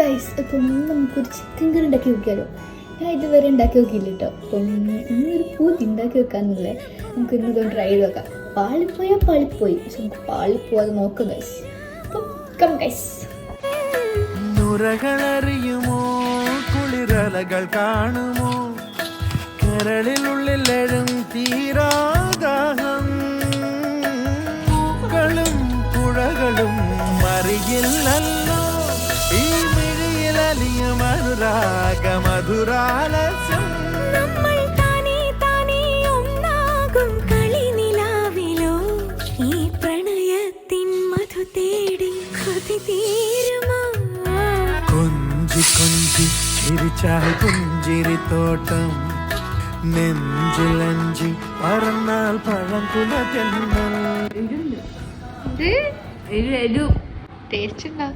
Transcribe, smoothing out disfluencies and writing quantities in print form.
Guys, അപ്പം നമുക്കൊരു chicken കറി ഉണ്ടാക്കി നോക്കിയാലോ. ഞാൻ ഇതുവരെ ഉണ്ടാക്കി നോക്കിയില്ല കേട്ടോ. അപ്പം ഇന്നൊരു പൂതി ഉണ്ടാക്കി വെക്കാന്നുള്ളത് നമുക്ക് ഇന്ന് ട്രൈ ചെയ്ത് നോക്കാം. പാളിപ്പോയി, പക്ഷെ നമുക്ക് പാളിപ്പോവാതെ നോക്കാം ഗൈസ്. അപ്പം കം ഗൈസ്. നുരകളറിയുമോ, കുളിരലകൾ കാണുമോ, കരളിനുള്ളിലെഴും തീരാദാഹം, പൂക്കളും പുഴകളും അറിയില്ലല്ലോ ഈ മിഴിയിലലിയും അനുരാഗ മധുരാലസം. നമ്മൾ താനേ ഒന്നാകും കളിനിലാവിലോ ഈ പ്രണയത്തിൻ മധു തേടി കൊതി തീരുമോ. കൊഞ്ചി കൊഞ്ചി ചിരിച്ചാൽ പുഞ്ചിരിത്തോട്ടം, നെഞ്ചിലഞ്ചി പറന്നാൽ പഴംകുല തെന്നൽ. ടേസ്റ്റ് ഉണ്ടാ.